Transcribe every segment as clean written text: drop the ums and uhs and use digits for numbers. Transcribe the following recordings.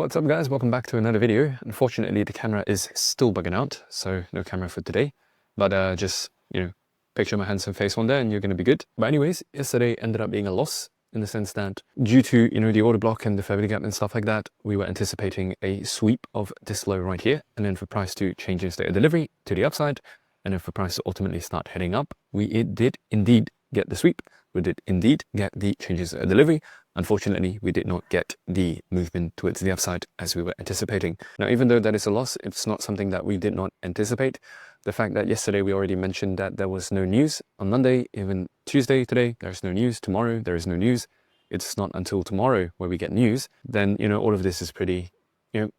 What's up guys, welcome back to another video. Unfortunately the camera is still bugging out, so no camera for today, but just picture my handsome face on there and you're going to be good. But anyways, yesterday ended up being a loss in the sense that due to the order block and the fair value gap and stuff like that, we were anticipating a sweep of this low right here, and then for price to change its state of delivery to the upside, and then for price to ultimately start heading up. It did indeed get the sweep. We did indeed get the changes of delivery. Unfortunately, we did not get the movement towards the upside as we were anticipating. Now, even though that is a loss, it's not something that we did not anticipate. The fact that yesterday we already mentioned that there was no news on Monday, even Tuesday today, there's no news. Tomorrow, there is no news. It's not until tomorrow where we get news. Then, all of this is pretty,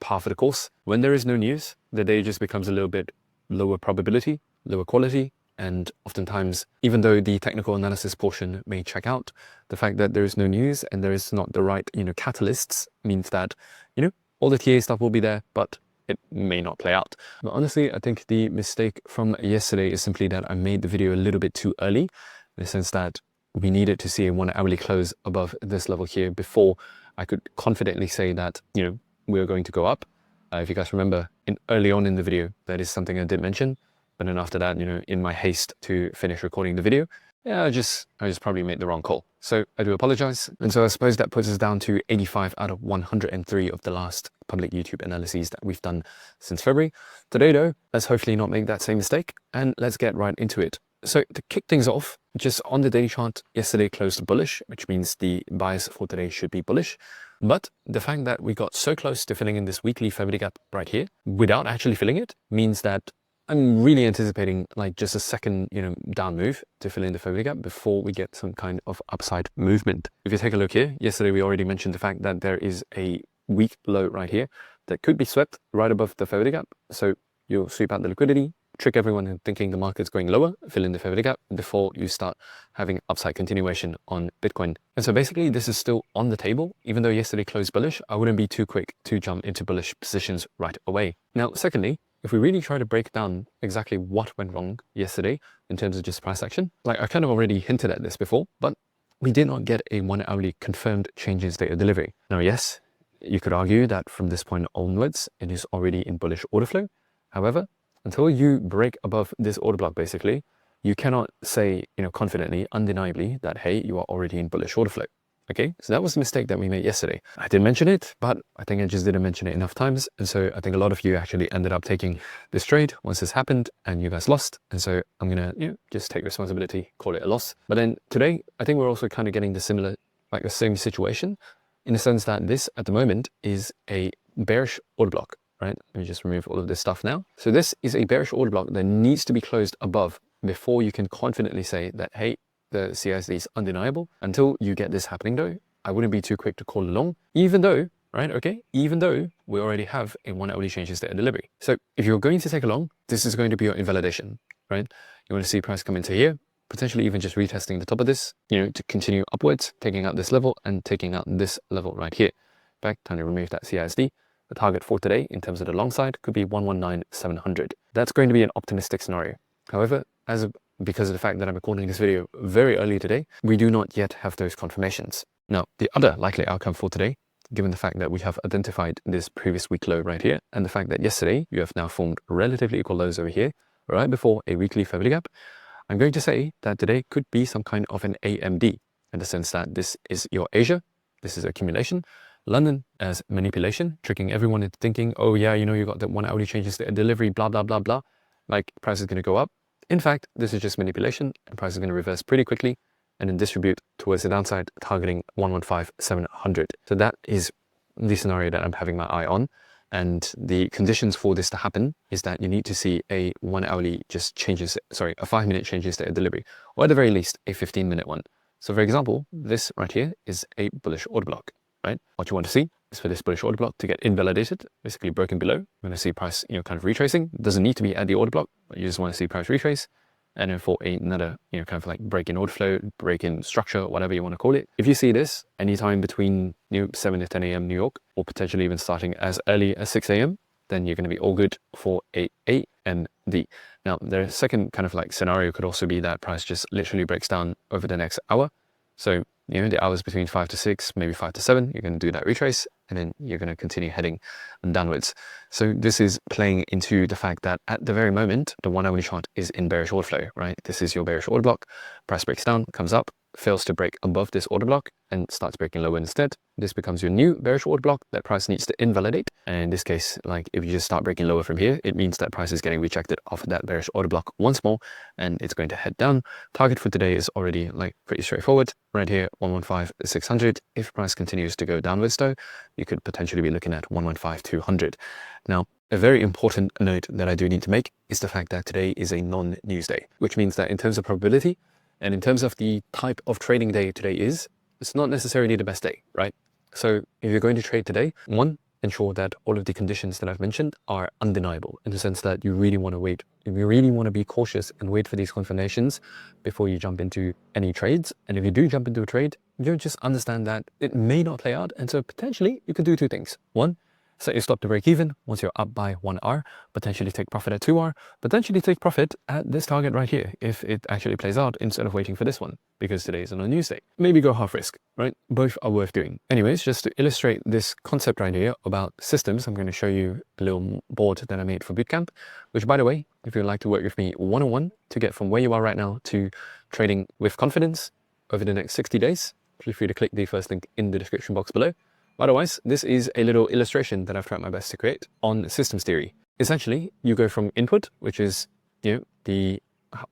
par for the course. When there is no news, the day just becomes a little bit lower probability, lower quality. And oftentimes, even though the technical analysis portion may check out, the fact that there is no news and there is not the right, catalysts means that, all the TA stuff will be there, but it may not play out. But honestly, I think the mistake from yesterday is simply that I made the video a little bit too early, in the sense that we needed to see a 1 hourly close above this level here before I could confidently say that, we were going to go up. If you guys remember, early on in the video, that is something I did mention. But then after that, in my haste to finish recording the video, I just probably made the wrong call. So I do apologize. And so I suppose that puts us down to 85 out of 103 of the last public YouTube analyses that we've done since February. Today though, let's hopefully not make that same mistake and let's get right into it. So to kick things off, just on the daily chart, yesterday closed bullish, which means the bias for today should be bullish. But the fact that we got so close to filling in this weekly fair value gap right here without actually filling it means that I'm really anticipating like just a second, down move to fill in the fair value gap before we get some kind of upside movement. If you take a look here, yesterday we already mentioned the fact that there is a weak low right here that could be swept right above the fair value gap. So you'll sweep out the liquidity, trick everyone into thinking the market's going lower, fill in the fair value gap before you start having upside continuation on Bitcoin. And so basically this is still on the table. Even though yesterday closed bullish, I wouldn't be too quick to jump into bullish positions right away. Now, secondly, if we really try to break down exactly what went wrong yesterday in terms of just price action, like I kind of already hinted at this before, but we did not get a 1 hourly confirmed change in state of delivery. Now, yes, you could argue that from this point onwards, it is already in bullish order flow. However, until you break above this order block, basically, you cannot say, confidently, undeniably that, hey, you are already in bullish order flow. Okay, so that was the mistake that we made yesterday. I did mention it, but I think I just didn't mention it enough times. And so I think a lot of you actually ended up taking this trade once this happened and you guys lost. And so I'm going to just take responsibility, call it a loss. But then today, I think we're also kind of getting the same situation in the sense that this at the moment is a bearish order block, right? Let me just remove all of this stuff now. So this is a bearish order block that needs to be closed above before you can confidently say that, hey, the CSD is undeniable. Until you get this happening though, I wouldn't be too quick to call along, even though, right, okay, even though we already have a 1 hourly change in state of delivery. So if you're going to take along, this is going to be your invalidation, right? You want to see price come into here, potentially even just retesting the top of this, to continue upwards, taking out this level and taking out this level right here. In fact, time to remove that CSD. The target for today in terms of the long side could be 119,700. That's going to be an optimistic scenario. However, because of the fact that I'm recording this video very early today, we do not yet have those confirmations. Now, the other likely outcome for today, given the fact that we have identified this previous week low right here, and the fact that yesterday you have now formed relatively equal lows over here, right before a weekly fair value gap, I'm going to say that today could be some kind of an AMD, in the sense that this is your Asia, this is accumulation, London as manipulation, tricking everyone into thinking, oh yeah, you got the 1 hourly changes to delivery, blah, blah, blah, blah, like price is going to go up. In fact, this is just manipulation and price is going to reverse pretty quickly and then distribute towards the downside, targeting 115,700. So that is the scenario that I'm having my eye on. And the conditions for this to happen is that you need to see a 1 hourly a 5 minute change in state of delivery, or at the very least a 15-minute one. So for example, this right here is a bullish order block, right? What you want to see is for this bullish order block to get invalidated, basically broken below. You're going to see price, kind of retracing. It doesn't need to be at the order block, but you just want to see price retrace. And then for another, kind of like break in order flow, break in structure, whatever you want to call it. If you see this anytime between 7 to 10 a.m. New York, or potentially even starting as early as 6 a.m., then you're going to be all good for a AMD. Now, the second kind of like scenario could also be that price just literally breaks down over the next hour. So you know, the hours between 5 to 6, maybe 5 to 7, you're going to do that retrace, and then you're going to continue heading downwards. So this is playing into the fact that at the very moment, the 1 hourly chart is in bearish order flow, right? This is your bearish order block. Price breaks down, comes up, fails to break above this order block and starts breaking lower instead. This becomes your new bearish order block that price needs to invalidate. And in this case, like if you just start breaking lower from here, it means that price is getting rejected off of that bearish order block once more, and it's going to head down. Target for today is already like pretty straightforward right here, 115,600. If price continues to go downwards though, you could potentially be looking at 115,200. Now, a very important note that I do need to make is the fact that today is a non-news day, which means that in terms of probability and in terms of the type of trading day today is, it's not necessarily the best day, right? So if you're going to trade today, one, ensure that all of the conditions that I've mentioned are undeniable, in the sense that you really want to wait. If you really want to be cautious and wait for these confirmations before you jump into any trades. And if you do jump into a trade, you just understand that it may not play out. And so potentially you can do two things. One, set your stop to break even once you're up by 1 hour, potentially take profit at 2 hour, potentially take profit at this target right here if it actually plays out instead of waiting for this one, because today is on a news day. Maybe go half risk, right? Both are worth doing. Anyways, just to illustrate this concept right here about systems, I'm going to show you a little board that I made for Bootcamp, which, by the way, if you'd like to work with me one-on-one to get from where you are right now to trading with confidence over the next 60 days, feel free to click the first link in the description box below. Otherwise, this is a little illustration that I've tried my best to create on systems theory. Essentially, you go from input, which is, you know,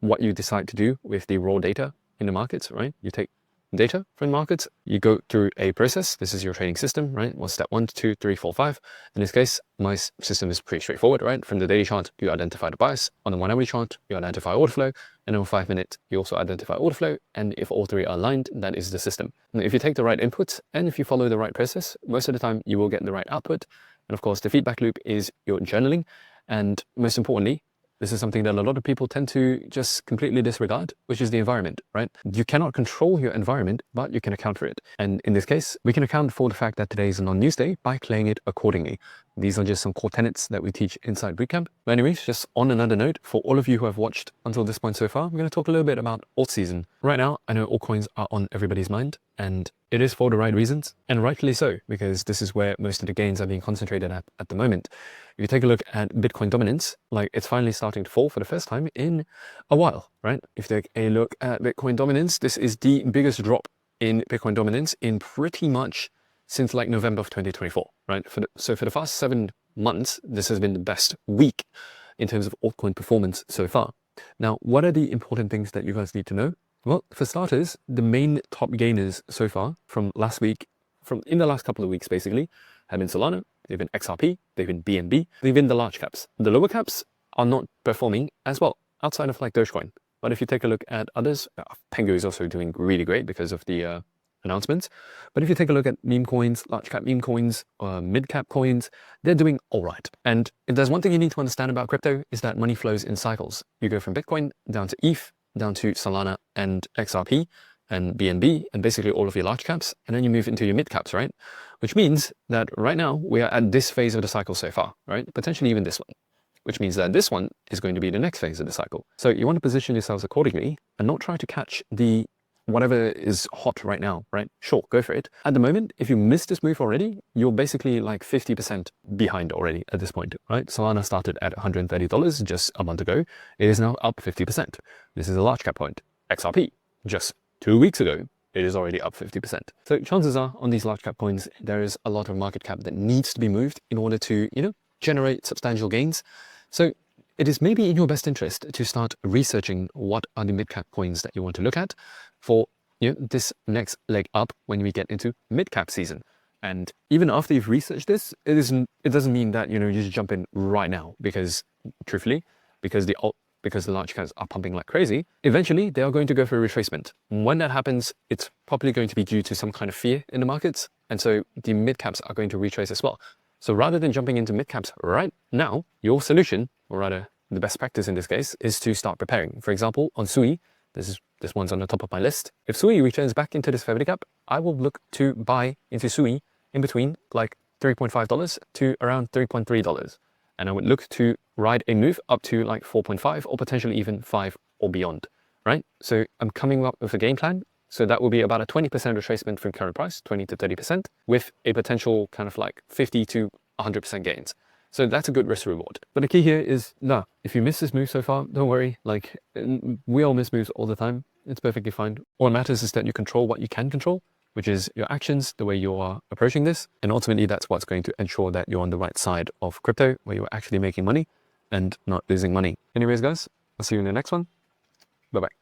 what you decide to do with the raw data in the markets, right? You take data from the markets, you go through a process. This is your trading system, right? Well, step 1, 2, 3, 4, 5. In this case, my system is pretty straightforward, right? From the daily chart, you identify the bias. On the 1 hourly chart, you identify order flow. And on 5 minutes, you also identify order flow. And if all three are aligned, that is the system. And if you take the right inputs and if you follow the right process, most of the time you will get the right output. And of course, the feedback loop is your journaling. And most importantly, this is something that a lot of people tend to just completely disregard, which is the environment, right? You cannot control your environment, but you can account for it. And in this case, we can account for the fact that today is a non-news day by playing it accordingly. These are just some core tenets that we teach inside Bootcamp. But anyways, just on another note, for all of you who have watched until this point so far, I'm going to talk a little bit about Altseason. Right now, I know altcoins are on everybody's mind, and it is for the right reasons, and rightfully so, because this is where most of the gains are being concentrated at the moment. If you take a look at Bitcoin dominance, like it's finally starting to fall for the first time in a while, right? If you take a look at Bitcoin dominance, this is the biggest drop in Bitcoin dominance in pretty much since like November of 2024, right? So for the past 7 months, this has been the best week in terms of altcoin performance so far. Now, what are the important things that you guys need to know? Well, for starters, the main top gainers so far from last week, in the last couple of weeks basically, have been Solana, they've been XRP, they've been BNB, they've been the large caps. The lower caps are not performing as well, outside of like Dogecoin. But if you take a look at others, Pengu is also doing really great because of the announcements. But if you take a look at meme coins, large cap meme coins, mid cap coins, they're doing all right. And if there's one thing you need to understand about crypto is that money flows in cycles. You go from Bitcoin down to ETH, down to Solana and XRP and BNB and basically all of your large caps, and then you move into your mid caps, right? Which means that right now we are at this phase of the cycle so far, right? Potentially even this one, which means that this one is going to be the next phase of the cycle. So you want to position yourselves accordingly and not try to catch the whatever is hot right now, right? Sure, go for it. At the moment, if you missed this move already, you're basically like 50% behind already at this point, right? Solana started at $130 just a month ago. It is now up 50%. This is a large cap point. XRP, just 2 weeks ago, it is already up 50%. So chances are on these large cap coins, there is a lot of market cap that needs to be moved in order to, generate substantial gains. So it is maybe in your best interest to start researching what are the mid-cap coins that you want to look at for this next leg up when we get into mid-cap season. And even after you've researched this, it doesn't mean that you just jump in right now, because truthfully, because the large caps are pumping like crazy, eventually they are going to go for a retracement. When that happens, it's probably going to be due to some kind of fear in the markets, and so the mid-caps are going to retrace as well. So rather than jumping into mid-caps right now, your solution, or rather the best practice in this case, is to start preparing. For example, on SUI, this one's on the top of my list. If SUI returns back into this 50 gap, I will look to buy into SUI in between like $3.5 to around $3.3. And I would look to ride a move up to like 4.5 or potentially even 5 or beyond, right? So I'm coming up with a game plan So that will be about a 20% retracement from current price, 20 to 30%, with a potential kind of like 50 to 100% gains. So that's a good risk reward. But the key here is, nah, if you miss this move so far, don't worry. Like, we all miss moves all the time. It's perfectly fine. All that matters is that you control what you can control, which is your actions, the way you are approaching this. And ultimately, that's what's going to ensure that you're on the right side of crypto, where you're actually making money and not losing money. Anyways, guys, I'll see you in the next one. Bye-bye.